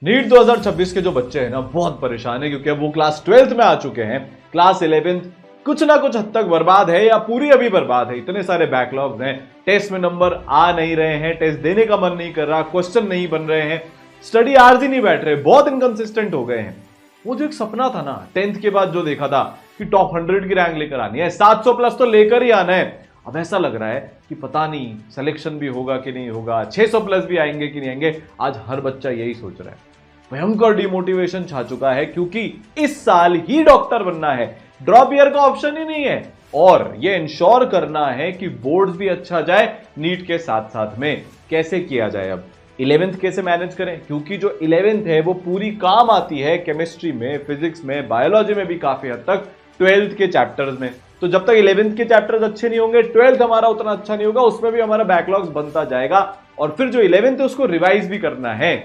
NEET 2026 के जो बच्चे हैं ना बहुत परेशान है क्योंकि अब वो क्लास 12th में आ चुके हैं। क्लास 11th कुछ ना कुछ हद तक बर्बाद है या पूरी अभी बर्बाद है। इतने सारे बैकलॉग्स हैं, टेस्ट में नंबर आ नहीं रहे हैं, टेस्ट देने का मन नहीं कर रहा, क्वेश्चन नहीं बन रहे हैं, स्टडी आवर्स ही नहीं बैठ रहे, बहुत इनकंसिस्टेंट हो गए हैं। वो जो एक सपना था ना 10th के बाद जो देखा था कि टॉप 100 की रैंक लेकर आनी है, 700 प्लस तो लेकर ही आना है, अब ऐसा लग रहा है कि पता नहीं सिलेक्शन भी होगा कि नहीं होगा, 600 प्लस भी आएंगे कि नहीं आएंगे। आज हर बच्चा यही सोच रहा है। भयंकर डिमोटिवेशन छा चुका है क्योंकि इस साल ही डॉक्टर बनना है, ड्रॉप ईयर का ऑप्शन ही नहीं है और ये इंश्योर करना है कि बोर्ड्स भी अच्छा जाए नीट के साथ साथ में। कैसे किया जाए, अब 11th कैसे मैनेज करें, क्योंकि जो 11th है वो पूरी काम आती है केमिस्ट्री में, फिजिक्स में, बायोलॉजी में भी काफी हद तक, 12th के चैप्टर्स में। तो जब तक 11th के चैप्टर्स अच्छे नहीं होंगे 12th हमारा उतना अच्छा नहीं होगा, उसमें भी हमारा बैकलॉग्स बनता जाएगा। और फिर जो 11th है उसको रिवाइज भी करना है,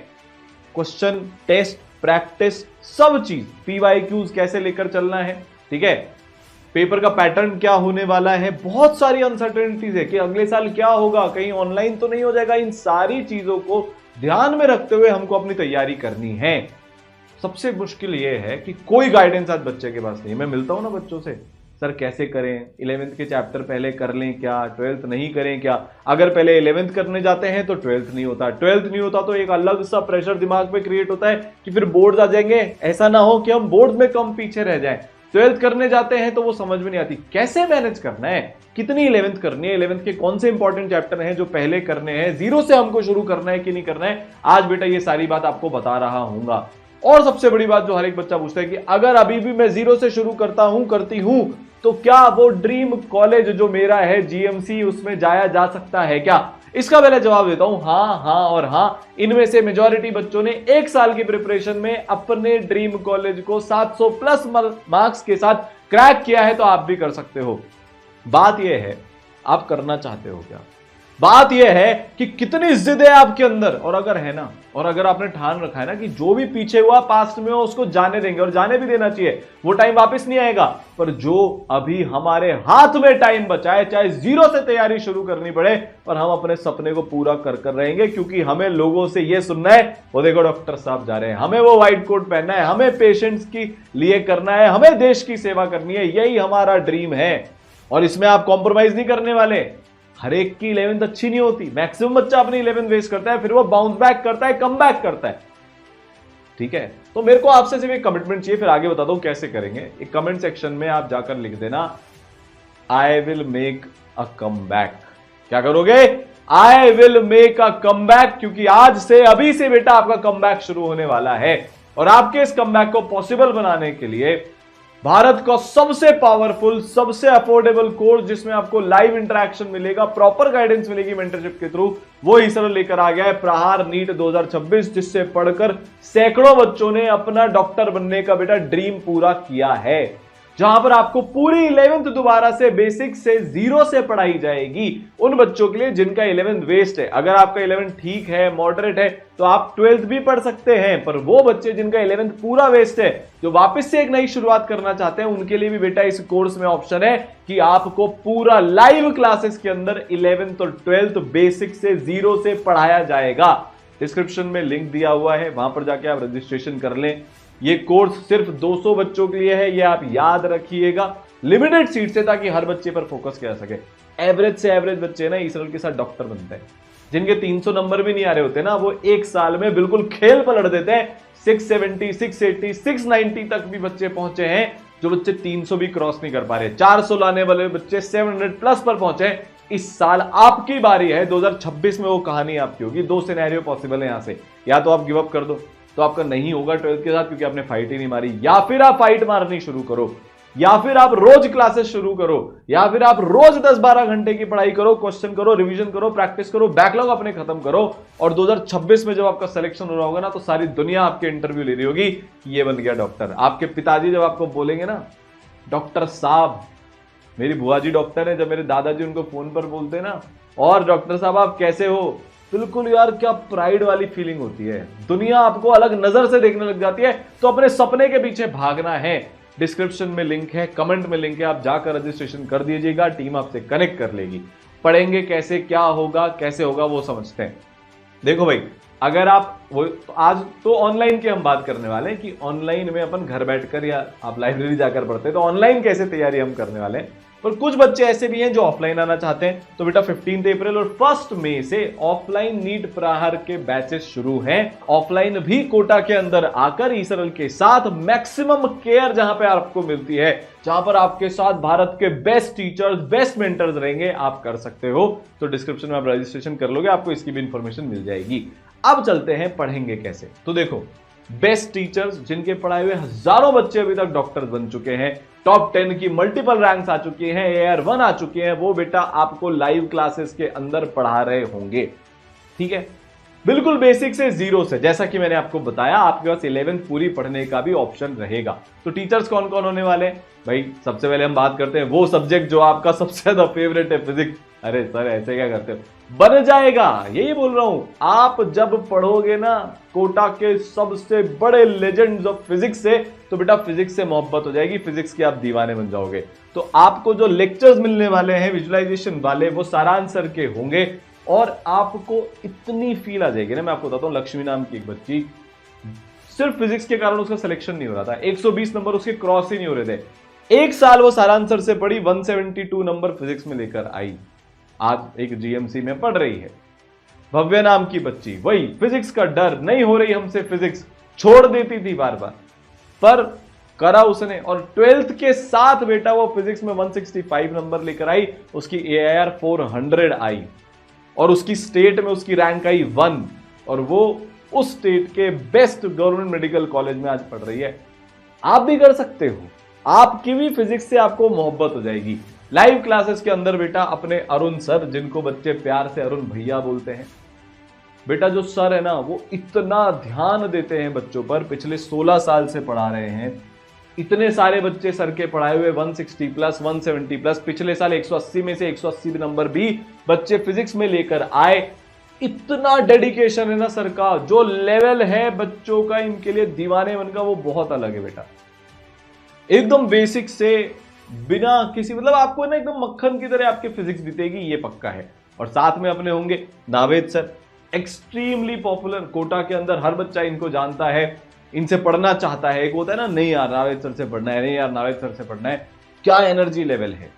क्वेश्चन, टेस्ट, प्रैक्टिस, सब चीज, पीवाईक्यूज कैसे लेकर चलना है, ठीक है, पेपर का पैटर्न क्या होने वाला है, बहुत सारी अनसर्टेनिटीज है कि अगले साल क्या होगा, कहीं ऑनलाइन तो नहीं हो जाएगा। इन सारी चीजों को ध्यान में रखते हुए हमको अपनी तैयारी करनी है। सबसे मुश्किल यह है कि कोई गाइडेंस आज बच्चे के पास नहीं। मैं मिलता हूं ना बच्चों से, सर कैसे करें, 11th के चैप्टर पहले कर लें क्या, 12th नहीं करें क्या। अगर पहले 11th करने जाते हैं तो 12th नहीं होता, 12th नहीं होता तो एक अलग सा प्रेशर दिमाग पे क्रिएट होता है कि फिर बोर्ड्स आ जाएंगे, ऐसा ना हो कि हम बोर्ड में कम पीछे रह जाएं। 12th करने जाते हैं तो वो समझ में नहीं आती कैसे मैनेज करना है, कितनी 11th करनी है, 11th के कौन से इंपॉर्टेंट चैप्टर हैं जो पहले करने हैं, जीरो से हमको शुरू करना है कि नहीं करना है। आज बेटा ये सारी बात आपको बता रहा हूंगा। और सबसे बड़ी बात जो हर एक बच्चा पूछता है कि अगर अभी भी मैं जीरो से शुरू करता हूं, करती हूं, तो क्या वो ड्रीम कॉलेज जो मेरा है जीएमसी उसमें जाया जा सकता है क्या। इसका पहले जवाब देता हूं हाँ, हाँ और हाँ। इनमें से मेजॉरिटी बच्चों ने एक साल की प्रिपरेशन में अपने ड्रीम कॉलेज को 700 प्लस मार्क्स के साथ क्रैक किया है, तो आप भी कर सकते हो। बात यह है आप करना चाहते हो क्या, बात यह है कि कितनी जिद है आपके अंदर। और अगर है ना, और अगर आपने ठान रखा है ना कि जो भी पीछे हुआ पास्ट में हो उसको जाने देंगे, और जाने भी देना चाहिए, वो टाइम वापस नहीं आएगा, पर जो अभी हमारे हाथ में टाइम बचा है, चाहे जीरो से तैयारी शुरू करनी पड़े, और हम अपने सपने को पूरा कर कर रहेंगे। क्योंकि हमें लोगों से यह सुनना है, वो देखो डॉक्टर साहब जा रहे हैं, हमें वो व्हाइट कोट पहनना है, हमें पेशेंट्स की लिए करना है, हमें देश की सेवा करनी है, यही हमारा ड्रीम है। और इसमें आप कॉम्प्रोमाइज नहीं करने वाले। हर एक की 11th अच्छी नहीं होती, मैक्सिमम बच्चा अपनी 11th वेस्ट करता है, फिर वो बाउंस बैक करता है, कम बैक करता है, ठीक है। तो मेरे को आपसे सिर्फ एक कमिटमेंट चाहिए, फिर आगे बताता हूं कैसे करेंगे। एक कमेंट सेक्शन में आप जाकर लिख देना, I will make a come back. क्या करोगे, I will make a come back, क्योंकि आज से, अभी से बेटा आपका कम बैक शुरू होने वाला है। और आपके इस कम बैक को पॉसिबल बनाने के लिए भारत का सबसे पावरफुल, सबसे अफोर्डेबल कोर्स जिसमें आपको लाइव इंटरेक्शन मिलेगा, प्रॉपर गाइडेंस मिलेगी मेंटरशिप के थ्रू, वो ही सर लेकर आ गया है प्रहार नीट 2026, जिससे पढ़कर सैकड़ों बच्चों ने अपना डॉक्टर बनने का बेटा ड्रीम पूरा किया है। जहां पर आपको पूरी 11th दोबारा से बेसिक से जीरो से पढ़ाई जाएगी उन बच्चों के लिए जिनका 11th वेस्ट है। अगर आपका 11th ठीक है, मॉडरेट है, तो आप 12th भी पढ़ सकते हैं, पर वो बच्चे जिनका 11th पूरा वेस्ट है, जो वापस से एक नई शुरुआत करना चाहते हैं, उनके लिए भी बेटा इस कोर्स में ऑप्शन है कि आपको पूरा लाइव क्लासेस के अंदर 11th और 12th बेसिक से जीरो से पढ़ाया जाएगा। डिस्क्रिप्शन में लिंक दिया हुआ है, वहां पर जाके आप रजिस्ट्रेशन कर लें। ये कोर्स सिर्फ 200 बच्चों के लिए है, ये आप याद रखिएगा, लिमिटेड सीट्स है, ताकि हर बच्चे पर फोकस किया सके। एवरेज से एवरेज बच्चे ना इस साल के साथ डॉक्टर बनते हैं, जिनके 300 नंबर भी नहीं आ रहे होते ना, वो एक साल में बिल्कुल खेल पलट देते हैं। 670, 680, 690 तक भी बच्चे पहुंचे हैं, जो बच्चे 300 भी क्रॉस नहीं कर पा रहे। 400 लाने वाले बच्चे 700 प्लस पर पहुंचे हैं। इस साल आपकी बारी है, 2026 में वो कहानी आपकी होगी। दो सिनेरियो पॉसिबल है यहां से, या तो आप गिव अप कर दो, तो आपका नहीं होगा 12th के साथ क्योंकि आपने फाइट ही नहीं मारी, या फिर आप फाइट मारनी शुरू करो, या फिर आप रोज क्लासेस शुरू करो, या फिर आप रोज 10-12 घंटे की पढ़ाई करो, क्वेश्चन करो, रिवीजन करो, प्रैक्टिस करो, बैकलॉग अपने खत्म करो। और 2026 में जब आपका सिलेक्शन हो रहा होगा ना, तो सारी दुनिया आपके इंटरव्यू ले रही होगी कि ये बन गया डॉक्टर। आपके पिताजी जब आपको बोलेंगे ना, डॉक्टर साहब, मेरी बुआ जी डॉक्टर है, जब मेरे दादाजी उनको फोन पर बोलते हैं ना, और डॉक्टर साहब आप कैसे हो, बिल्कुल यार क्या प्राइड वाली फीलिंग होती है, दुनिया आपको अलग नजर से देखने लग जाती है। तो अपने सपने के पीछे भागना है। डिस्क्रिप्शन में लिंक है, कमेंट में लिंक है, आप जाकर रजिस्ट्रेशन कर दीजिएगा, टीम आपसे कनेक्ट कर लेगी। पढ़ेंगे कैसे, क्या होगा, कैसे होगा, वो समझते हैं। देखो भाई, अगर आप वो तो आज तो ऑनलाइन की हम बात करने वाले हैं कि ऑनलाइन में अपन घर बैठकर या आप लाइब्रेरी जाकर पढ़ते हैं तो ऑनलाइन कैसे तैयारी हम करने वाले हैं। पर कुछ बच्चे ऐसे भी हैं जो ऑफलाइन आना चाहते हैं, तो बेटा 15 अप्रैल और 1 मई से ऑफलाइन नीट प्रहार के बैचेस शुरू हैं। ऑफलाइन भी कोटा के अंदर आकर ईसरल के साथ मैक्सिमम केयर जहां पे आपको मिलती है, जहां पर आपके साथ भारत के बेस्ट टीचर्स, बेस्ट मेंटर्स रहेंगे, आप कर सकते हो। तो डिस्क्रिप्शन में आप रजिस्ट्रेशन कर लोगे, आपको इसकी भी इंफॉर्मेशन मिल जाएगी। अब चलते हैं पढ़ेंगे कैसे। तो देखो, बेस्ट टीचर्स जिनके पढ़ाए हुए हजारों बच्चे अभी तक डॉक्टर्स बन चुके हैं, टॉप 10 की मल्टीपल रैंक्स आ चुकी हैं, AR1 आ चुके हैं, वो बेटा आपको लाइव क्लासेस के अंदर पढ़ा रहे होंगे। ठीक है, बिल्कुल बेसिक से, जीरो से। जैसा कि मैंने आपको बताया, आपके पास 11th पूरी पढ़ने का भी ऑप्शन रहेगा। तो टीचर्स कौन कौन होने वाले हैं भाई? सबसे पहले हम बात करते हैं वो सब्जेक्ट जो आपका सबसे ज्यादा फेवरेट है, फिजिक्स। अरे सर ऐसे क्या करते हो, बन जाएगा, यही बोल रहा हूं। आप जब पढ़ोगे ना कोटा के सबसे बड़े लेजेंड्स ऑफ फिजिक्स से, तो बेटा फिजिक्स से मोहब्बत हो जाएगी, फिजिक्स के आप दीवाने बन जाओगे। तो आपको जो लेक्चर्स मिलने वाले हैं विजुअलाइजेशन वाले, वो सारांश सर के होंगे और आपको इतनी फील आ जाएगी ना। मैं आपको बताता हूं, लक्ष्मी नाम की एक बच्ची, सिर्फ फिजिक्स के कारण उसका सिलेक्शन नहीं हो रहा था, 120 नंबर उसके क्रॉस ही नहीं हो रहे थे। एक साल वो सारांश सर से पढ़ी, 172 नंबर फिजिक्स में लेकर आई, आज एक GMC में पढ़ रही है। भव्य नाम की बच्ची, वही फिजिक्स का डर, नहीं हो रही हमसे फिजिक्स, छोड़ देती थी बार बार, पर करा उसने, और 12th के साथ बेटा वो फिजिक्स में 165 नंबर लेकर आई, उसकी AIR 400 आई, और उसकी स्टेट में उसकी रैंक आई 1, और वो उस स्टेट के बेस्ट गवर्नमेंट मेडिकल कॉलेज में आज पढ़ रही है। आप भी कर सकते हो, आपकी भी फिजिक्स से आपको मोहब्बत हो जाएगी। लाइव क्लासेस के अंदर बेटा अपने अरुण सर, जिनको बच्चे प्यार से अरुण भैया बोलते हैं, बेटा जो सर है ना, वो इतना ध्यान देते हैं बच्चों पर, पिछले 16 साल से पढ़ा रहे हैं। इतने सारे बच्चे सर के पढ़ाए हुए 160 प्लस, 170 प्लस, पिछले साल 180 में से 180 नंबर भी बच्चे फिजिक्स में लेकर आए। इतना डेडिकेशन है ना सर का, जो लेवल है बच्चों का इनके लिए दीवाने बनकर, वो बहुत अलग है बेटा। एकदम बेसिक से, बिना किसी मतलब आपको ना एकदम मक्खन की तरह आपकी फिजिक्स बीतेगी, ये पक्का है। और साथ में अपने होंगे Naved sir, extremely popular Kota के अंदर, हर बच्चा इनको जानता है, इनसे पढ़ना चाहता है। एक होता है ना, नहीं यार नावेद सर से पढ़ना है, नहीं यार नावेद सर से पढ़ना है, क्या एनर्जी लेवल है।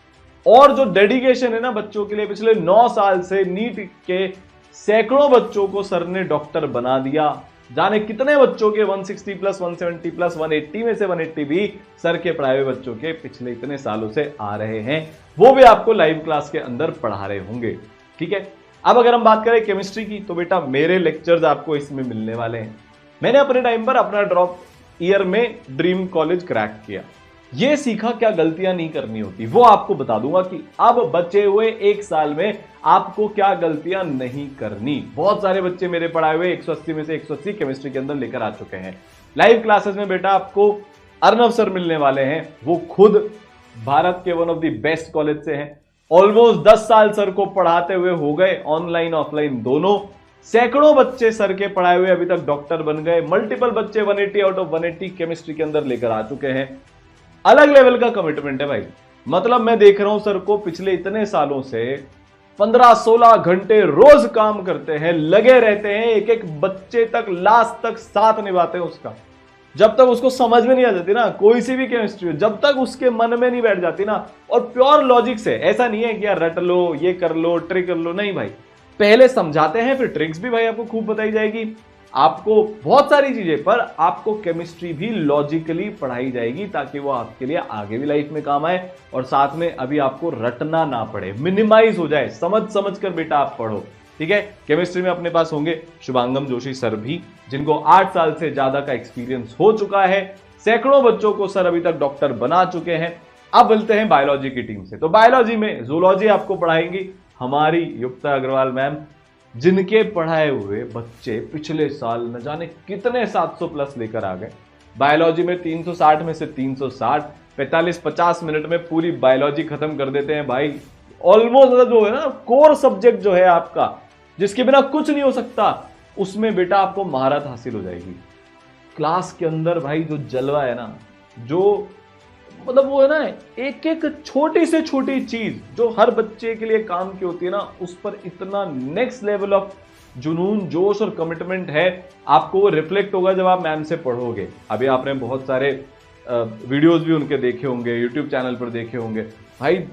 और जो डेडिकेशन है ना बच्चों के लिए, पिछले 9 साल से नीट के सैकड़ों बच्चों को सर ने डॉक्टर बना दिया। जाने कितने बच्चों के 160 प्लस, 170 प्लस, 180 में से 180 भी सर के पढ़ाए हुए बच्चों के पिछले इतने सालों से आ रहे हैं, वो भी आपको लाइव क्लास के अंदर पढ़ा रहे होंगे। ठीक है, अब अगर हम बात करें केमिस्ट्री की, तो बेटा मेरे लेक्चर्स आपको इसमें मिलने वाले हैं। मैंने अपने टाइम पर अपना ड्रॉप ईयर में ड्रीम कॉलेज क्रैक किया, ये सीखा क्या गलतियां नहीं करनी होती, वो आपको बता दूंगा कि अब बचे हुए 1 साल में आपको क्या गलतियां नहीं करनी। बहुत सारे बच्चे मेरे पढ़ाए हुए 180 में से 180 केमिस्ट्री के अंदर लेकर आ चुके हैं। लाइव क्लासेस में बेटा आपको अर्नव सर मिलने वाले हैं, वो खुद भारत के one of the best college से हैं। ऑलमोस्ट 10 साल सर को पढ़ाते हुए हो गए, ऑनलाइन ऑफलाइन दोनों। सैकड़ों बच्चे सर के पढ़ाए हुए अभी तक डॉक्टर बन गए। मल्टीपल बच्चे 180 आउट ऑफ 180 केमिस्ट्री के अंदर लेकर आ चुके हैं। अलग लेवल का कमिटमेंट है भाई। मतलब मैं देख रहा हूं सर को पिछले इतने सालों से 15-16 घंटे रोज काम करते हैं, लगे रहते हैं, एक एक बच्चे तक लास्ट तक साथ निभाते हैं उसका। जब तक उसको समझ में नहीं आ जाती ना कोई सी भी केमिस्ट्री, जब तक उसके मन में नहीं बैठ जाती ना, और प्योर लॉजिक से, ऐसा नहीं है कि यार रट लो, ये कर लो, ट्रिक कर लो, नहीं भाई, पहले समझाते हैं फिर ट्रिक्स भी भाई आपको खूब बताई जाएगी, आपको बहुत सारी चीजें, पर आपको केमिस्ट्री भी लॉजिकली पढ़ाई जाएगी ताकि वो आपके लिए आगे भी लाइफ में काम आए, और साथ में अभी आपको रटना ना पड़े, मिनिमाइज हो जाए, समझ समझ कर बेटा आप पढ़ो। ठीक है, केमिस्ट्री में अपने पास होंगे शुभांगम जोशी सर भी, जिनको 8 साल से ज्यादा का एक्सपीरियंस हो चुका है। सैकड़ों बच्चों को सर अभी तक डॉक्टर बना चुके हैं। अब मिलते हैं बायोलॉजी की टीम से। तो बायोलॉजी में जूलॉजी आपको पढ़ाएंगी हमारी युक्ता अग्रवाल मैम, जिनके पढ़ाए हुए बच्चे पिछले साल न जाने कितने 700 प्लस लेकर आ गए। बायोलॉजी में 360 में से 360, 45-50 मिनट में पूरी बायोलॉजी खत्म कर देते हैं भाई। ऑलमोस्ट जो है ना कोर सब्जेक्ट जो है आपका, जिसके बिना कुछ नहीं हो सकता, उसमें बेटा आपको महारत हासिल हो जाएगी। क्लास के अंदर भाई जो जलवा है ना, जो मतलब वो है ना, एक एक छोटी से छोटी चीज जो हर बच्चे के लिए काम की होती है ना, उस पर इतना नेक्स्ट लेवल ऑफ जुनून, जोश और कमिटमेंट है, आपको वो रिफ्लेक्ट होगा जब आप मैम से पढ़ोगे। अभी आपने बहुत सारे वीडियोस भी उनके देखे होंगे, यूट्यूब चैनल पर देखे होंगे। भाई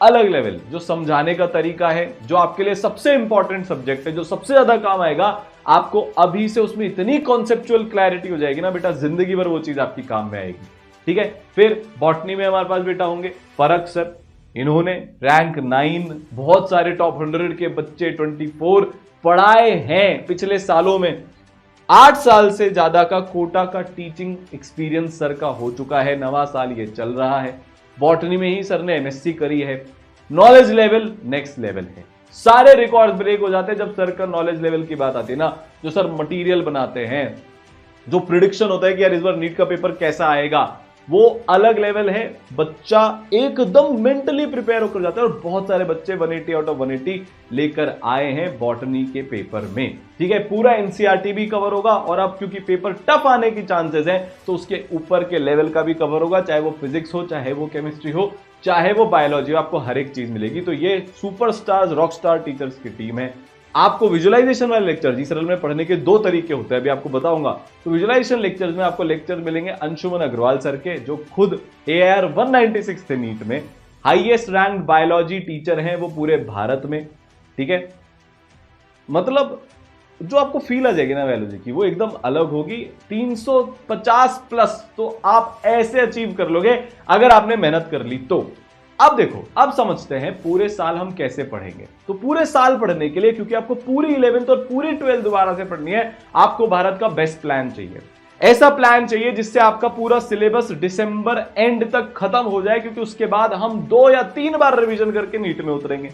अलग लेवल जो समझाने का तरीका है, जो आपके लिए सबसे इंपॉर्टेंट सब्जेक्ट है, जो सबसे ज्यादा काम आएगा, आपको अभी से उसमें इतनी कॉन्सेप्चुअल क्लैरिटी हो जाएगी ना बेटा, जिंदगी भर वो चीज आपकी काम में आएगी। ठीक है। फिर बॉटनी में हमारे पास बेटा होंगे परख सर, इन्होंने रैंक 9, बहुत सारे टॉप 100 के बच्चे 24 पढ़ाए हैं पिछले सालों में। 8 साल से ज्यादा का कोटा का टीचिंग एक्सपीरियंस सर का हो चुका है, 9वां साल ये चल रहा है। बॉटनी में ही सर ने एमएससी करी है। नॉलेज लेवल नेक्स्ट लेवल है, सारे रिकॉर्ड ब्रेक हो जाते हैं जब सर का नॉलेज लेवल की बात आती है ना। जो सर मटेरियल बनाते हैं, जो प्रिडिक्शन होता है कि यार इस बार नीट का पेपर कैसा आएगा, वो अलग लेवल है। बच्चा एकदम मेंटली प्रिपेयर होकर जाता है और बहुत सारे बच्चे 180 आउट ऑफ 180 लेकर आए हैं बॉटनी के पेपर में। ठीक है। पूरा एनसीईआरटी भी कवर होगा और अब क्योंकि पेपर टफ आने की चांसेस हैं तो उसके ऊपर के लेवल का भी कवर होगा, चाहे वो फिजिक्स हो, चाहे वो केमिस्ट्री हो, चाहे वो बायोलॉजी हो, आपको हर एक चीज मिलेगी। तो ये सुपरस्टार्स, रॉकस्टार टीचर्स की टीम है। आपको विजुअलाइजेशन वाले लेक्चर जी सरल में पढ़ने के 2 तरीके होते हैं, अभी आपको बताऊंगा। तो विजुअलाइजेशन लेक्चर्स में आपको लेक्चर मिलेंगे अंशुमन अग्रवाल सर के, जो खुद AIR 196 थे नीट में, हाईएस्ट रैंक बायोलॉजी टीचर हैं वो पूरे भारत में। ठीक है। मतलब जो आपको फील आ जाएगी ना बायोलॉजी की, वो एकदम अलग होगी। 350 प्लस तो आप ऐसे अचीव कर लोगे अगर आपने मेहनत कर ली तो। अब देखो, अब समझते हैं पूरे साल हम कैसे पढ़ेंगे। तो पूरे साल पढ़ने के लिए, क्योंकि आपको पूरी 11th और पूरी 12th दोबारा से पढ़नी है, आपको भारत का बेस्ट प्लान चाहिए। ऐसा प्लान चाहिए जिससे आपका पूरा सिलेबस दिसंबर एंड तक खत्म हो जाए, क्योंकि उसके बाद हम 2 या 3 बार रिवीजन करके नीट में उतरेंगे।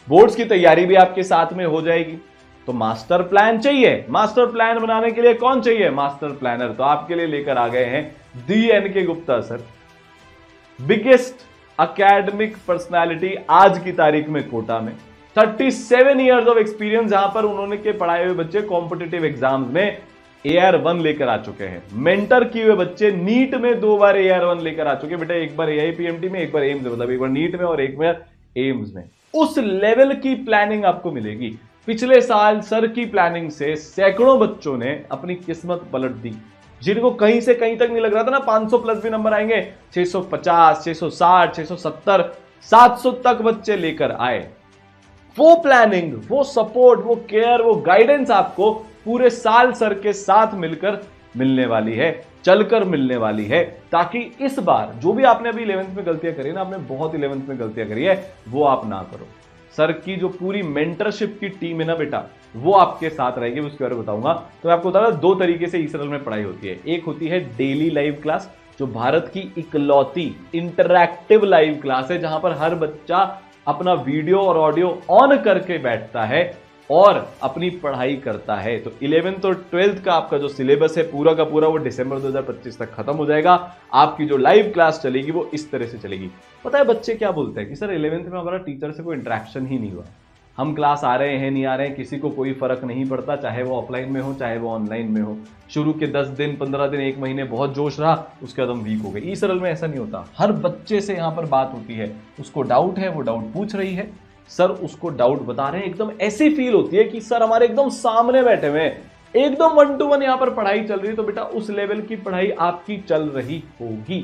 बोर्ड्स की तैयारी भी आपके साथ में हो जाएगी। तो मास्टर प्लान चाहिए। मास्टर प्लान बनाने के लिए कौन चाहिए? Master planner. तो आपके लिए लेकर आ गए हैं DNK Gupta sir, biggest academic personality आज की तारीख में कोटा में। 37 इयर्स ऑफ एक्सपीरियंस, जहां पर उन्होंने के पढ़ाए हुए बच्चे कॉम्पिटिटिव एग्जाम्स में AIR 1 लेकर आ चुके हैं। मेंटर किए हुए बच्चे नीट में 2 बार AIR 1 लेकर आ चुके हैं बेटा, एक बार AIPMT में, एक बार एम्स में, मतलब एक बार नीट में और एक बार एम्स में। उस लेवल की प्लानिंग आपको मिलेगी। पिछले साल सर की प्लानिंग से सैकड़ों बच्चों ने अपनी किस्मत पलट दी, जिनको कहीं से कहीं तक नहीं लग रहा था ना 500 प्लस भी नंबर आएंगे। 650, 660, 670, 700 तक बच्चे लेकर आए। वो प्लानिंग, वो सपोर्ट, वो केयर, वो गाइडेंस आपको पूरे साल सर के साथ मिलकर मिलने वाली है, चलकर मिलने वाली है, ताकि इस बार जो भी आपने अभी 11th में गलतियां करी ना, आपने बहुत 11th में गलतियां करी है, वो आप ना करो। सर की जो पूरी मेंटरशिप की टीम है ना बेटा, वो आपके साथ रहेगी, उसके बारे में बताऊंगा। तो मैं आपको बता दूं, 2 तरीके से ई-सरल में पढ़ाई होती है। एक होती है डेली लाइव क्लास, जो भारत की इकलौती इंटरैक्टिव लाइव क्लास है, जहां पर हर बच्चा अपना वीडियो और ऑडियो ऑन करके बैठता है और अपनी पढ़ाई करता है। तो 11th और 12th का आपका जो सिलेबस है पूरा का पूरा, वो दिसंबर 2025 तक खत्म हो जाएगा। आपकी जो लाइव क्लास चलेगी वो इस तरह से चलेगी। पता है बच्चे क्या बोलते हैं कि सर 11th में हमारा टीचर से कोई इंटरेक्शन ही नहीं हुआ, हम क्लास आ रहे हैं नहीं आ रहे हैं किसी को कोई फर्क नहीं पड़ता, चाहे वो ऑफलाइन में हो चाहे वो ऑनलाइन में हो। शुरू के 10 दिन, 15 दिन, 1 महीने बहुत जोश रहा, उसके बाद हम वीक हो गए। ई-सरल में ऐसा नहीं होता। हर बच्चे से यहाँ पर बात होती है, उसको डाउट है, वो डाउट पूछ रही है, सर उसको डाउट बता रहे हैं। एकदम ऐसी फील होती है कि सर हमारे एकदम सामने बैठे हुए हैं, एकदम 1 to 1 यहाँ पर पढ़ाई चल रही है। तो बेटा उस लेवल की पढ़ाई आपकी चल रही होगी।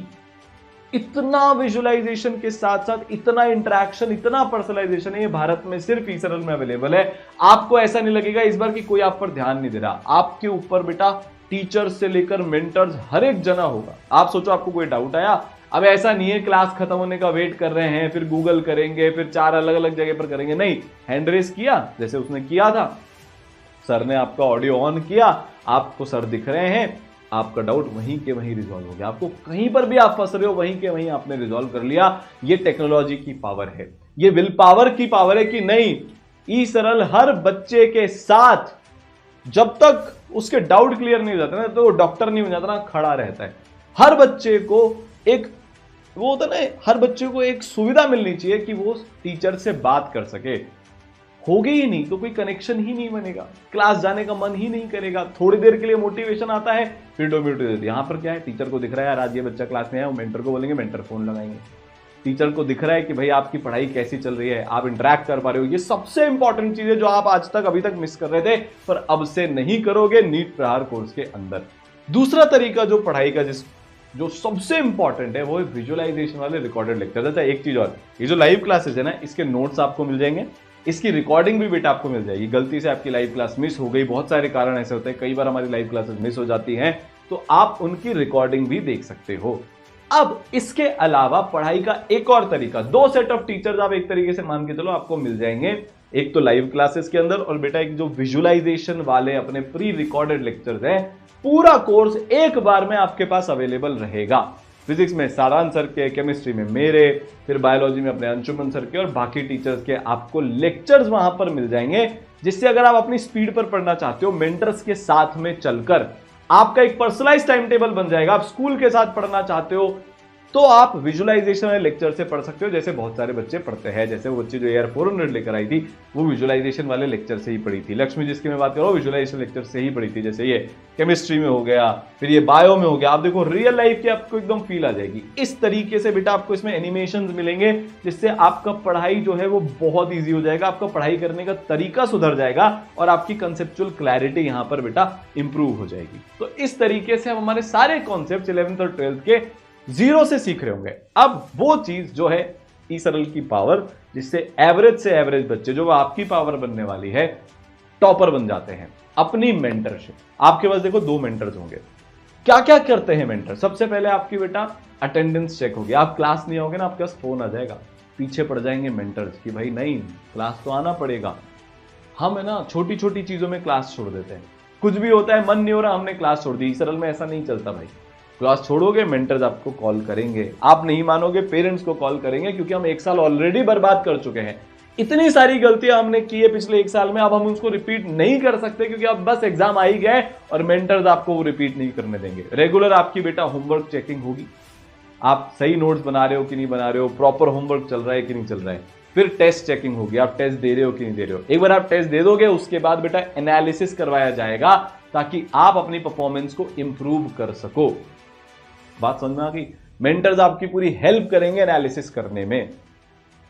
इतना विजुअलाइजेशन के साथ साथ इतना इंटरेक्शन, इतना पर्सनलाइजेशन है, ये भारत में सिर्फ ई-सरल में अवेलेबल है। आपको ऐसा नहीं लगेगा इस बार कि कोई आप पर ध्यान नहीं दे रहा। आपके ऊपर बेटा टीचर्स से लेकर मेंटर्स हर एक जना होगा। आप सोचो आपको कोई डाउट आया, अब ऐसा नहीं है क्लास खत्म होने का वेट कर रहे हैं, फिर गूगल करेंगे, फिर 4 अलग अलग जगह पर करेंगे, नहीं। हैंड रेस किया जैसे उसने किया था, सर ने आपका ऑडियो ऑन किया, आपको सर दिख रहे हैं, आपका डाउट वहीं के वहीं रिजॉल्व हो गया। आपको कहीं पर भी आप फंस रहे हो, वहीं के वहीं आपने रिजॉल्व कर लिया। ये टेक्नोलॉजी की पावर है, ये विल पावर की पावर है कि नहीं, ई-सरल हर बच्चे के साथ जब तक उसके डाउट क्लियर नहीं हो जाता ना, तो डॉक्टर नहीं हो जाता ना, खड़ा रहता है। हर बच्चे को एक वो होता ना, हर बच्चे को एक सुविधा मिलनी चाहिए कि वो टीचर से बात कर सके। होगी ही नहीं तो कोई कनेक्शन ही नहीं बनेगा, क्लास जाने का मन ही नहीं करेगा। थोड़ी देर के लिए मोटिवेशन आता है, फिर डोमिनेट देती है। यहां पर क्या है, टीचर को दिख रहा है यार आज ये बच्चा क्लास में है, वो मेंटर को बोलेंगे, मेंटर फोन लगाएंगे। टीचर को दिख रहा है कि भाई आपकी पढ़ाई कैसी चल रही है, आप इंटरेक्ट कर पा रहे हो। ये सबसे इंपॉर्टेंट चीज है जो आप आज तक अभी तक मिस कर रहे थे, पर अब से नहीं करोगे नीट प्रहार कोर्स के अंदर। दूसरा तरीका जो पढ़ाई का जो सबसे इंपॉर्टेंट है वो है विजुअलाइजेशन वाले रिकॉर्डेड लेक्चर। अच्छा एक चीज और, ये जो लाइव क्लासेस है ना, इसके नोट्स आपको मिल जाएंगे, इसकी रिकॉर्डिंग भी बेटा आपको मिल जाएगी। गलती से आपकी लाइव क्लास मिस हो गई, बहुत सारे कारण ऐसे होते हैं, कई बार हमारी लाइव क्लासेस मिस हो जाती हैं, तो आप उनकी रिकॉर्डिंग भी देख सकते हो। अब इसके अलावा पढ़ाई का एक और तरीका, 2 सेट ऑफ टीचर्स आप एक तरीके से मान के चलो आपको मिल जाएंगे, एक तो लाइव क्लासेस के अंदर, और बेटा एक जो विजुअलाइजेशन वाले अपने प्री रिकॉर्डेड लेक्चर्स हैं, पूरा कोर्स एक बार में आपके पास अवेलेबल रहेगा। फिजिक्स में सारांश सर के, केमिस्ट्री में मेरे, फिर बायोलॉजी में अपने अंशुमन सर के और बाकी टीचर्स के आपको लेक्चर्स वहां पर मिल जाएंगे, जिससे अगर आप अपनी स्पीड पर पढ़ना चाहते हो, मेंटर्स के साथ में चलकर आपका एक पर्सनलाइज टाइम टेबल बन जाएगा। आप स्कूल के साथ पढ़ना चाहते हो तो आप विजुअलाइजेशन वाले लेक्चर से पढ़ सकते हो, जैसे बहुत सारे बच्चे पढ़ते हैं। जैसे वो बच्ची जो AR 400 लेकर आई थी, वो विजुअलाइजेशन वाले लेक्चर से ही पढ़ी थी। लक्ष्मी जिसकी मैं बात कर रहा हूँ, विजुअलाइजेशन लेक्चर से ही पढ़ी थी। जैसे ये केमिस्ट्री में हो गया, फिर ये बायो में हो गया, आप देखो रियल लाइफ की आपको एकदम फील आ जाएगी। इस तरीके से बेटा आपको इसमें एनिमेशन मिलेंगे, जिससे आपका पढ़ाई जो है वो बहुत ईजी हो जाएगा, आपका पढ़ाई करने का तरीका सुधर जाएगा और आपकी कंसेप्चुअल क्लैरिटी यहां पर बेटा इंप्रूव हो जाएगी। तो इस तरीके से हम हमारे सारे कॉन्सेप्ट 11th और 12th के 0 से सीख रहे होंगे। अब वो चीज जो है ई सरल की पावर, जिससे एवरेज से एवरेज बच्चे जो आपकी पावर बनने वाली है, टॉपर बन जाते हैं। अपनी मेंटरशिप, आपके पास देखो 2 मेंटर्स होंगे। क्या क्या करते हैं मेंटर? सबसे पहले आपकी बेटा अटेंडेंस चेक होगी। आप क्लास नहीं आओगे ना, आपके पास फोन आ जाएगा, पीछे पड़ जाएंगे मेंटर्स कि भाई नहीं, क्लास तो आना पड़ेगा। हम है ना छोटी छोटी चीजों में क्लास छोड़ देते हैं, कुछ भी होता है मन नहीं हो रहा, हमने क्लास छोड़ दी। ई सरल में ऐसा नहीं चलता भाई, क्लास छोड़ोगे मेंटर्स आपको कॉल करेंगे, आप नहीं मानोगे पेरेंट्स को कॉल करेंगे, क्योंकि हम 1 साल ऑलरेडी बर्बाद कर चुके हैं। इतनी सारी गलतियां हमने की है पिछले 1 साल में, अब हम उसको रिपीट नहीं कर सकते, क्योंकि अब बस एग्जाम आ ही गए और मेंटर्स आपको वो रिपीट नहीं करने देंगे। रेगुलर आपकी बेटा होमवर्क चेकिंग होगी, आप सही नोट्स बना रहे हो कि नहीं बना रहे हो, प्रॉपर होमवर्क चल रहा है कि नहीं चल रहा है। फिर टेस्ट चेकिंग होगी, आप टेस्ट दे रहे हो कि नहीं दे रहे हो। एक बार आप टेस्ट दे दोगे, उसके बाद बेटा एनालिसिस करवाया जाएगा, ताकि आप अपनी परफॉर्मेंस को इंप्रूव कर सको। बात समझ में आ गई? मेंटर्स आपकी पूरी हेल्प करेंगे एनालिसिस करने में,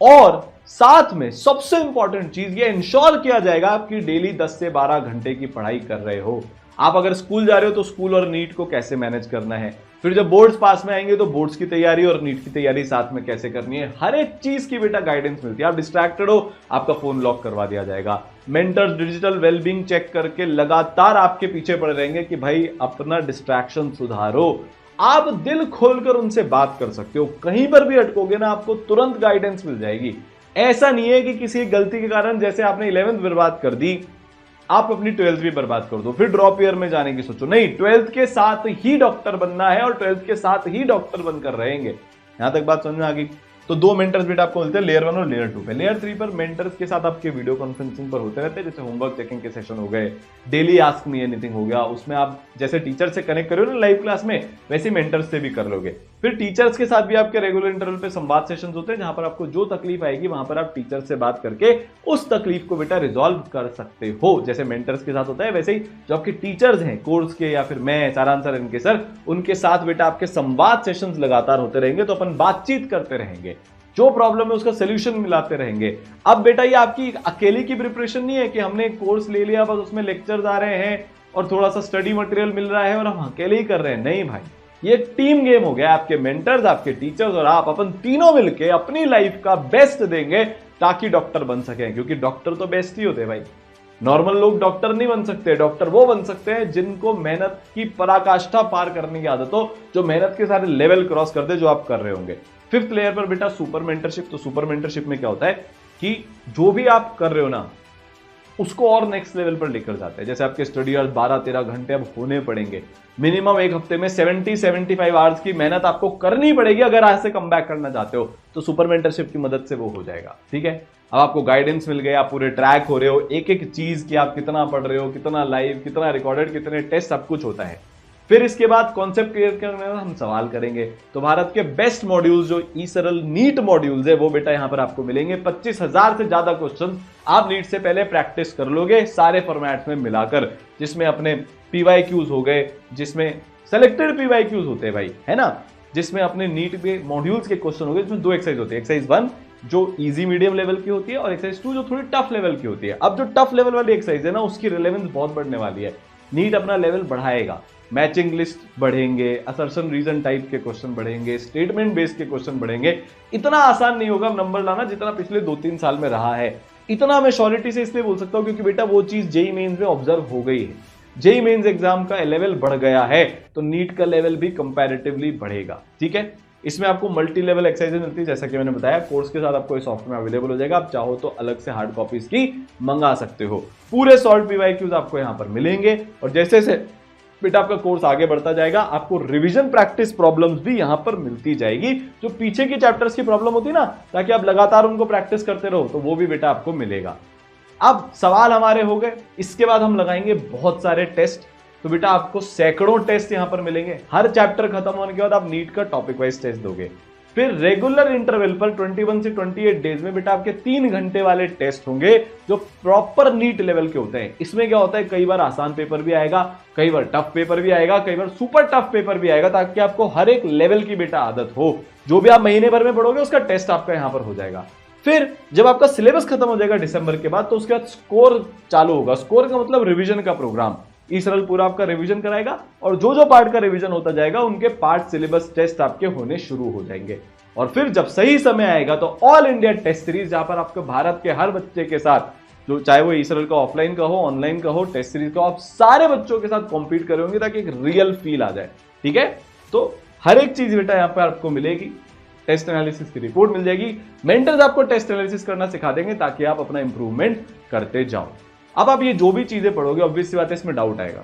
और साथ में सबसे इंपॉर्टेंट चीज ये इंश्योर किया जाएगा आपकी डेली 10 से 12 घंटे की पढ़ाई कर रहे हो। आप अगर स्कूल जा रहे हो तो स्कूल और नीट को कैसे मैनेज करना है, फिर जब बोर्ड्स पास में आएंगे तो बोर्ड्स की तैयारी और नीट की तैयारी साथ में कैसे करनी है, हर एक चीज की बेटा गाइडेंस मिलती है। आप डिस्ट्रैक्टेड हो, आपका फोन लॉक करवा दिया जाएगा। मेंटर्स डिजिटल वेलबींग चेक करके लगातार आपके पीछे पड़े रहेंगे कि भाई अपना डिस्ट्रैक्शन सुधारो। आप दिल खोलकर उनसे बात कर सकते हो, कहीं पर भी अटकोगे ना, आपको तुरंत गाइडेंस मिल जाएगी। ऐसा नहीं है कि किसी गलती के कारण, जैसे आपने 11th बर्बाद कर दी, आप अपनी 12th भी बर्बाद कर दो, फिर ड्रॉप ईयर में जाने की सोचो। नहीं, 12th के साथ ही डॉक्टर बनना है और 12th के साथ ही डॉक्टर बनकर रहेंगे। यहां तक बात समझ में आ गई? तो 2 मेंटर्स बेटा आपको मिलते हैं, लेयर 1 और लेयर 2 पे। लेयर 3 पर मेंटर्स के साथ आपके वीडियो कॉन्फ्रेंसिंग पर होते रहते हैं, जैसे होमवर्क चेकिंग के सेशन हो गए, डेली आस्क मी एनीथिंग हो गया, उसमें आप जैसे टीचर से कनेक्ट करो ना लाइव क्लास में, वैसे मेंटर्स से भी कर लोगे। फिर टीचर्स के साथ भी आपके रेगुलर इंटरवल पे संवाद सेशंस होते हैं, जहां पर आपको जो तकलीफ आएगी वहां पर आप टीचर से बात करके उस तकलीफ को बेटा रिजॉल्व कर सकते हो। जैसे मेंटर्स के साथ होता है, वैसे ही जो आपके टीचर्स हैं कोर्स के, या फिर मैं सारांश सर, इनके सर, उनके साथ बेटा आपके संवाद सेशंस लगातार होते रहेंगे, तो अपन बातचीत करते रहेंगे, जो प्रॉब्लम है उसका सोल्यूशन मिलाते रहेंगे। अब बेटा ये आपकी अकेले की प्रिपरेशन नहीं है कि हमने एक कोर्स ले लिया, बस उसमें लेक्चर्स आ रहे हैं और थोड़ा सा स्टडी मटेरियल मिल रहा है और हम अकेले ही कर रहे हैं। नहीं भाई, ये टीम गेम हो गया। आपके मेंटर्स, आपके टीचर्स और आप, अपन तीनों मिलके अपनी लाइफ का बेस्ट देंगे ताकि डॉक्टर बन सकें, क्योंकि डॉक्टर तो बेस्ट ही होते हैं भाई। नॉर्मल लोग डॉक्टर नहीं बन सकते, डॉक्टर वो बन सकते हैं जिनको मेहनत की पराकाष्ठा पार करने की आदत हो, जो मेहनत के सारे लेवल क्रॉस कर दे, जो आप कर रहे होंगे। 5th लेयर पर बेटा सुपर मेंटरशिप। तो सुपर मेंटरशिप में क्या होता है कि जो भी आप कर रहे हो ना, उसको और नेक्स्ट लेवल पर लेकर जाते हैं। जैसे आपके स्टडी आवर्स 12-13 घंटे अब होने पड़ेंगे, मिनिमम एक हफ्ते में 70-75 आवर्स की मेहनत आपको करनी पड़ेगी अगर आज से कम बैक करना चाहते हो, तो सुपर मेंटरशिप की मदद से वो हो जाएगा। ठीक है, अब आपको गाइडेंस मिल गया, आप पूरे ट्रैक हो रहे हो, एक एक चीज की आप कितना पढ़ रहे हो, कितना लाइव, कितना रिकॉर्डेड, कितने टेस्ट, सब कुछ होता है। फिर इसके बाद कॉन्सेप्ट क्लियर करने में हम सवाल करेंगे। तो भारत के बेस्ट मॉड्यूल्स जो ई सरल नीट मॉड्यूल्स है, वो बेटा यहां पर आपको मिलेंगे। 25,000 से ज्यादा क्वेश्चन आप नीट से पहले प्रैक्टिस कर लोगे, सारे फॉर्मेट्स में मिलाकर, जिसमें अपने पीवाईक्यूज हो गए, जिसमें सेलेक्टेड पीवाईक्यूज होते हैं भाई, है ना। जिसमें अपने नीट के मॉड्यूल्स के क्वेश्चन होंगे, जिसमें 2 एक्सरसाइज होती है। एक्सरसाइज 1 जो इजी मीडियम लेवल की होती है और एक्सरसाइज 2 जो थोड़ी टफ लेवल की होती है। अब जो टफ लेवल वाली एक्सरसाइज है ना, उसकी रिलेवेंस बहुत बढ़ने वाली है। नीट अपना लेवल बढ़ाएगा, मैचिंग लिस्ट बढ़ेंगे, असर्शन रीजन टाइप के क्वेश्चन बढ़ेंगे, स्टेटमेंट बेस्ड के क्वेश्चन बढ़ेंगे। इतना आसान नहीं होगा नंबर लाना जितना पिछले 2-3 साल में रहा है। इतना मैं श्योरिटी से इसलिए बोल सकता हूं क्योंकि बेटा वो चीज जेईई मेंस में ऑब्जर्व हो गई है। जेईई मेंस एग्जाम का लेवल बढ़ गया है तो नीट का लेवल भी कंपैरेटिवली बढ़ेगा। ठीक है, इसमें आपको मल्टी लेवल एक्सरसाइज मिलती है, जैसा कि मैंने बताया। कोर्स के साथ आपको ये सॉफ्टवेयर अवेलेबल हो जाएगा। आप चाहो तो अलग से हार्ड कॉपीज की मंगा सकते हो। पूरे सॉल्व पीवाईक्यूज आपको यहाँ पर मिलेंगे और जैसे जैसे बेटा आपका कोर्स आगे बढ़ता जाएगा, आपको रिवीजन प्रैक्टिस प्रॉब्लम्स भी यहां पर मिलती जाएगी। जो पीछे की चैप्टर्स की प्रॉब्लम होती है ना, ताकि आप लगातार उनको प्रैक्टिस करते रहो, तो वो भी बेटा आपको मिलेगा। अब सवाल हमारे हो गए, इसके बाद हम लगाएंगे बहुत सारे टेस्ट। तो बेटा आपको सैकड़ों टेस्ट यहां पर मिलेंगे। हर चैप्टर खत्म होने के बाद आप नीट का टॉपिक वाइज टेस्ट दोगे। फिर रेगुलर इंटरवल पर 21 से 28 डेज में बेटा आपके 3 घंटे वाले टेस्ट होंगे जो प्रॉपर नीट लेवल के होते हैं। इसमें क्या होता है, कई बार आसान पेपर भी आएगा, कई बार टफ पेपर भी आएगा, कई बार सुपर टफ पेपर भी आएगा, ताकि आपको हर एक लेवल की बेटा आदत हो। जो भी आप महीने भर में पढ़ोगे उसका टेस्ट आपका यहां पर हो जाएगा। फिर जब आपका सिलेबस खत्म हो जाएगा दिसंबर के बाद, तो उसके बाद स्कोर चालू होगा। स्कोर का मतलब रिवीजन का प्रोग्राम। ई-सरल पूरा आपका रिवीजन कराएगा और जो जो पार्ट का रिवीजन होता जाएगा उनके पार्ट सिलेबस टेस्ट आपके होने शुरू हो जाएंगे। और फिर जब सही समय आएगा तो ऑल इंडिया टेस्ट सीरीज, जहां पर आपके भारत के हर बच्चे के साथ, जो चाहे वो ई-सरल का ऑफलाइन का हो, ऑनलाइन का हो, टेस्ट सीरीज का, आप सारे बच्चों के साथ कॉम्पीट करेंगे ताकि एक रियल फील आ जाए। ठीक है, तो हर एक चीज बेटा यहाँ पे आपको मिलेगी। टेस्ट एनालिसिस की रिपोर्ट मिल जाएगी। मेंटर्स आपको टेस्ट एनालिसिस करना सिखा देंगे ताकि आप अपना इंप्रूवमेंट करते जाओ। अब आप ये जो भी चीजें पढ़ोगे, ऑब्वियस सी बात है इसमें डाउट आएगा।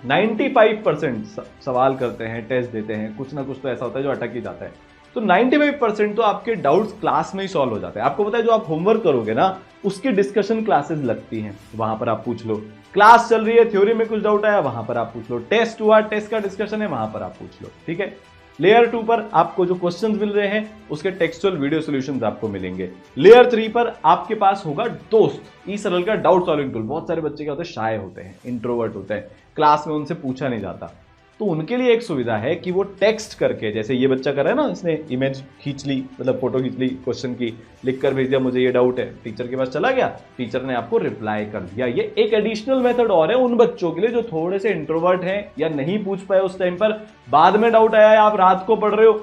95% सवाल करते हैं, टेस्ट देते हैं, कुछ ना कुछ तो ऐसा होता है जो अटक ही जाता है। तो 95% तो आपके डाउट्स क्लास में ही सॉल्व हो जाते हैं। आपको पता है जो आप होमवर्क करोगे ना, उसकी डिस्कशन क्लासेस लगती हैं, वहां पर आप पूछ लो। क्लास चल रही है, थ्योरी में कुछ डाउट आया, वहां पर आप पूछ लो। टेस्ट हुआ, टेस्ट का डिस्कशन है, वहां पर आप पूछ लो। ठीक है, लेयर 2 पर आपको जो क्वेश्चंस मिल रहे हैं उसके टेक्सचुअल वीडियो सॉल्यूशंस आपको मिलेंगे। लेयर 3 पर आपके पास होगा दोस्त, ई-सरल का डाउट सॉल्विंग टूल। बहुत सारे बच्चे क्या होते हैं, शाय होते हैं, इंट्रोवर्ट होते हैं, क्लास में उनसे पूछा नहीं जाता। तो उनके लिए एक सुविधा है कि वो टेक्स्ट करके, जैसे ये बच्चा कर रहा है ना, इसने इमेज खींच ली, मतलब फोटो खींच ली क्वेश्चन की, लिख कर भेज दिया, मुझे ये डाउट है, टीचर के पास चला गया, टीचर ने आपको रिप्लाई कर दिया। ये एक एडिशनल मेथड और है उन बच्चों के लिए जो थोड़े से इंट्रोवर्ट हैं या नहीं पूछ पाए उस टाइम पर, बाद में डाउट आया है, आप रात को पढ़ रहे हो,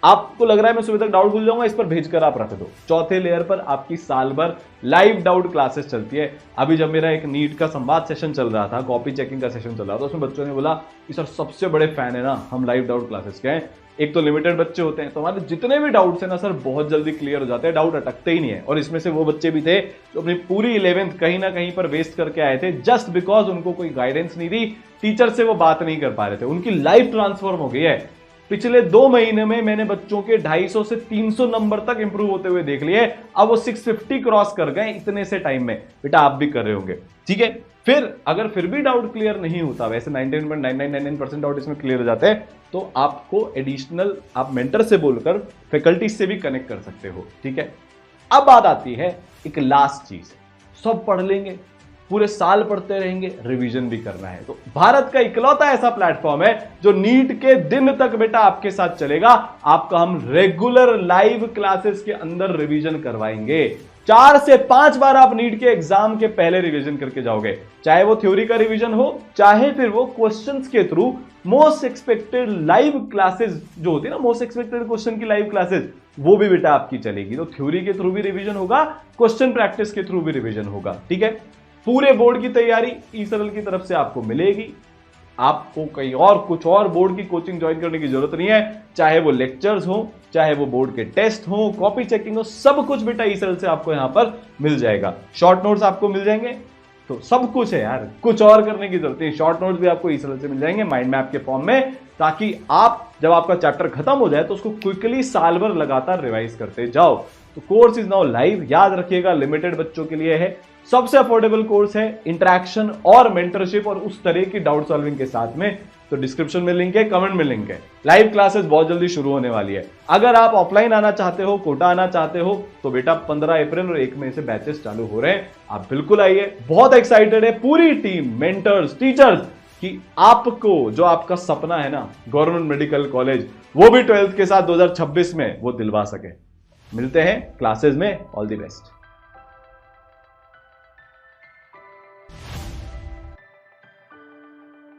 आपको लग रहा है मैं सुबह तक डाउट भूल जाऊंगा, इस पर भेजकर आप रख दो। चौथे लेयर पर आपकी साल भर लाइव डाउट क्लासेस चलती है। अभी जब मेरा एक नीट का संवाद सेशन चल रहा था, कॉपी चेकिंग का सेशन चल रहा था, उसमें बच्चों ने बोला कि सर सबसे बड़े फैन है ना हम लाइव डाउट क्लासेस के हैं। एक तो लिमिटेड बच्चे होते हैं, तो हमारे जितने भी डाउट्स हैं ना सर बहुत जल्दी क्लियर हो जाते हैं, डाउट अटकते ही नहीं है। और इसमें से वो बच्चे भी थे जो अपनी पूरी 11th कहीं ना कहीं पर वेस्ट करके आए थे, जस्ट बिकॉज उनको कोई गाइडेंस नहीं दी, टीचर से वो बात नहीं कर पा रहे थे। उनकी लाइफ ट्रांसफॉर्म हो गई है। पिछले 2 महीने में मैंने बच्चों के 250 से 300 नंबर तक इंप्रूव होते हुए देख लिए। अब वो 650 क्रॉस कर गए इतने से टाइम में। बेटा आप भी कर रहे होंगे। ठीक है, फिर अगर फिर भी डाउट क्लियर नहीं होता, वैसे 99.9999% डाउट इसमें क्लियर हो जाते हैं, तो आपको एडिशनल आप मेंटर से बोलकर फैकल्टी से भी कनेक्ट कर सकते हो। ठीक है, अब बात आती है एक लास्ट चीज, सब पढ़ लेंगे, पूरे साल पढ़ते रहेंगे, रिवीजन भी करना है। तो भारत का इकलौता ऐसा प्लेटफॉर्म है जो नीट के दिन तक बेटा आपके साथ चलेगा। आपका हम रेगुलर लाइव क्लासेस के अंदर रिवीजन करवाएंगे। 4 से 5 बार आप नीट के एग्जाम के पहले रिवीजन करके जाओगे, चाहे वो थ्योरी का रिवीजन हो, चाहे फिर वो क्वेश्चंस के through most expected live classes जो होती है ना, मोस्ट एक्सपेक्टेड क्वेश्चन की लाइव क्लासेस, वो भी बेटा आपकी चलेगी। तो थ्योरी के थ्रू भी रिवीजन होगा, क्वेश्चन प्रैक्टिस के थ्रू भी रिवीजन होगा। ठीक है, पूरे बोर्ड की तैयारी ई-सरल की तरफ से आपको मिलेगी। आपको कहीं और कुछ और बोर्ड की कोचिंग ज्वाइन करने की जरूरत नहीं है, चाहे वो लेक्चर्स हो, चाहे वो बोर्ड के टेस्ट हो, कॉपी चेकिंग हो, सब कुछ बेटा ई-सरल से आपको यहां पर मिल जाएगा। शॉर्ट नोट्स आपको मिल जाएंगे, तो सब कुछ है यार, कुछ और करने की जरूरत नहीं। शॉर्ट नोट्स भी आपको ई-सरल से मिल जाएंगे माइंड मैप के फॉर्म में, ताकि आप जब आपका चैप्टर खत्म हो जाए तो उसको क्विकली साल भर लगातार रिवाइज करते जाओ। तो कोर्स इज नाउ लाइव, याद रखिएगा लिमिटेड बच्चों के लिए है, सबसे अफोर्डेबल कोर्स है, इंटरेक्शन और मेंटरशिप और उस तरह की डाउट सॉल्विंग के साथ में। तो डिस्क्रिप्शन में लिंक है, कमेंट में लिंक है। लाइव क्लासेस बहुत जल्दी शुरू होने वाली है। अगर आप ऑफलाइन आना चाहते हो, कोटा आना चाहते हो, तो बेटा 15 अप्रैल और 1 मई से बैचेस चालू हो रहे हैं, आप बिल्कुल आइए। बहुत एक्साइटेड है पूरी टीम, मेंटर्स, टीचर्स, कि आपको जो आपका सपना है ना गवर्नमेंट मेडिकल कॉलेज, वो भी 12th के साथ 2026 में वो दिलवा सके। मिलते हैं क्लासेस में। All the best.